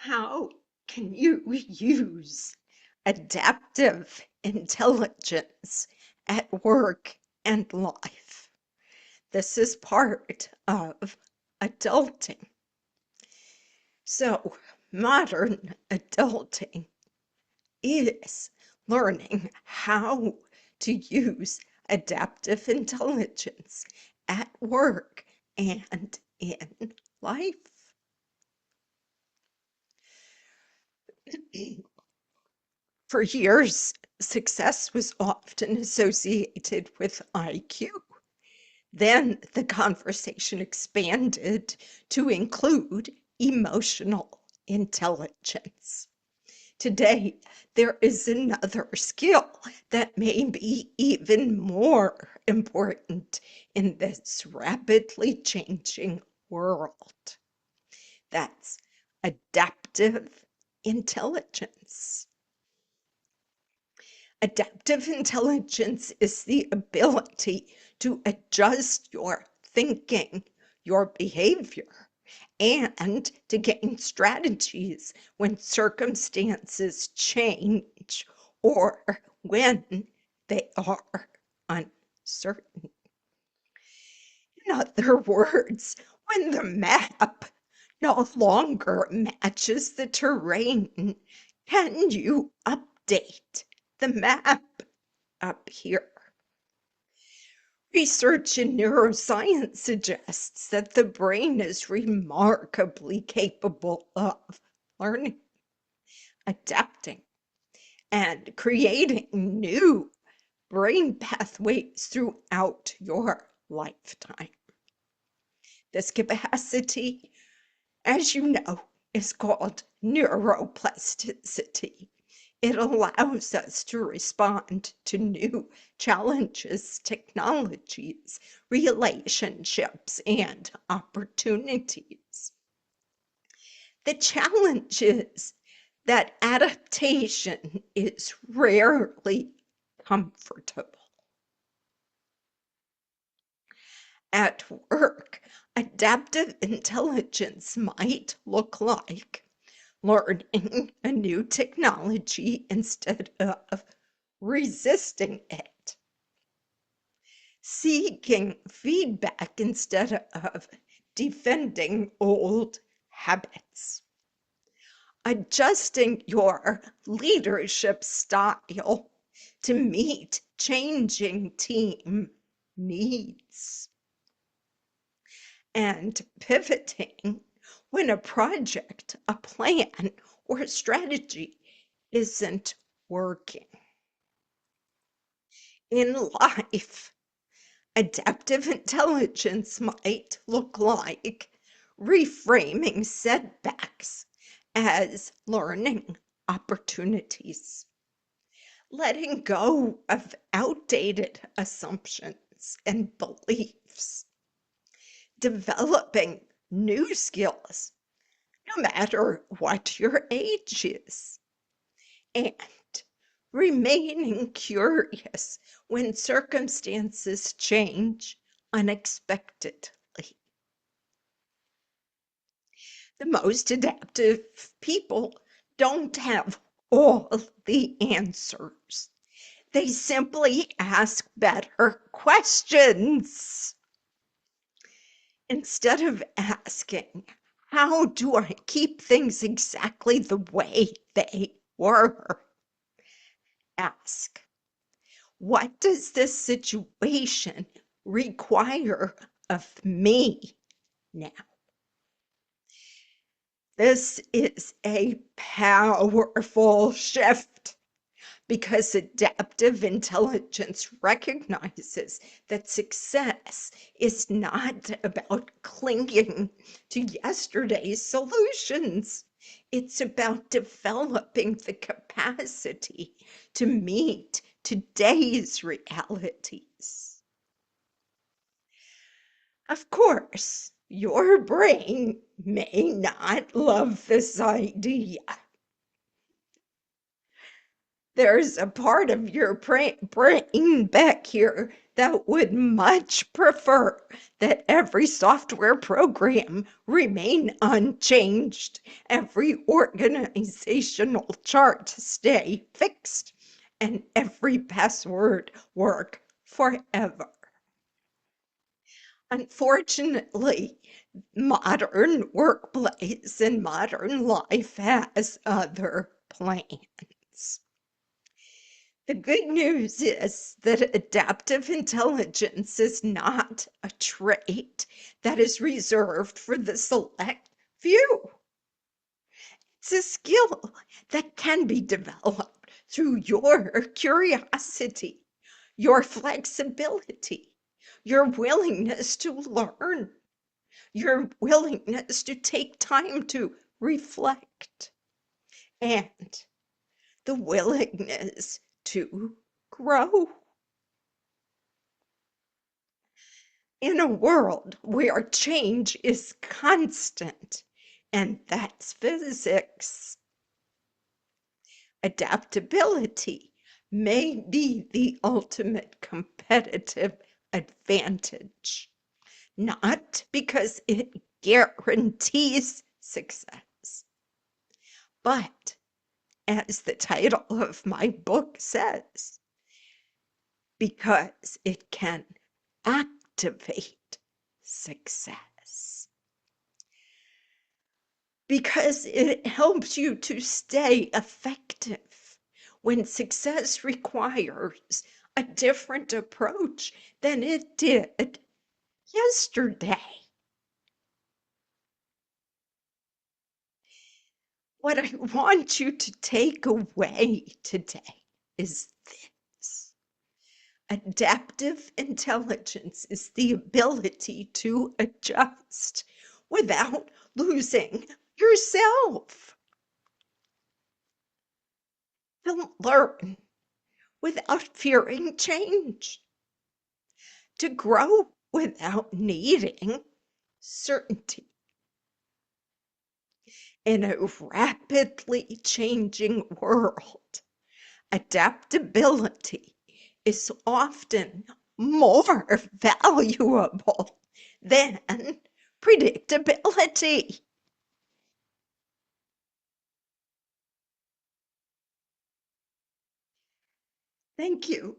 How can you use adaptive intelligence at work and life? This is part of adulting. So, modern adulting is learning how to use adaptive intelligence at work and in life. For years, success was often associated with IQ. Then the conversation expanded to include emotional intelligence. Today, there is another skill that may be even more important in this rapidly changing world. That's adaptive intelligence. Adaptive intelligence is the ability to adjust your thinking, your behavior, and to gain strategies when circumstances change or when they are uncertain. In other words, when the map no longer matches the terrain, can you update the map up here? Research in neuroscience suggests that the brain is remarkably capable of learning, adapting, and creating new brain pathways throughout your lifetime. This capacity, as you know, is called neuroplasticity. It allows us to respond to new challenges, technologies, relationships, and opportunities. The challenge is that adaptation is rarely comfortable. At work, adaptive intelligence might look like learning a new technology instead of resisting it, seeking feedback instead of defending old habits, adjusting your leadership style to meet changing team needs, and pivoting when a project, a plan, or a strategy isn't working. In life, adaptive intelligence might look like reframing setbacks as learning opportunities, letting go of outdated assumptions and beliefs, developing new skills, no matter what your age is, and remaining curious when circumstances change unexpectedly. The most adaptive people don't have all the answers. They simply ask better questions. Instead of asking, how do I keep things exactly the way they were? Ask, what does this situation require of me now? This is a powerful shift because adaptive intelligence recognizes that success is not about clinging to yesterday's solutions. It's about developing the capacity to meet today's realities. Of course, your brain may not love this idea. There's a part of your brain back here that would much prefer that every software program remain unchanged, every organizational chart stay fixed, and every password work forever. Unfortunately, modern workplace and modern life has other plans. The good news is that adaptive intelligence is not a trait that is reserved for the select few. It's a skill that can be developed through your curiosity, your flexibility, your willingness to learn, your willingness to take time to reflect, and the willingness to grow. In a world where change is constant, and that's physics, adaptability may be the ultimate competitive advantage, not because it guarantees success, but as the title of my book says, because it can activate success. Because it helps you to stay effective when success requires a different approach than it did yesterday. What I want you to take away today is this. Adaptive intelligence is the ability to adjust without losing yourself, to learn without fearing change, to grow without needing certainty. In a rapidly changing world, adaptability is often more valuable than predictability. Thank you.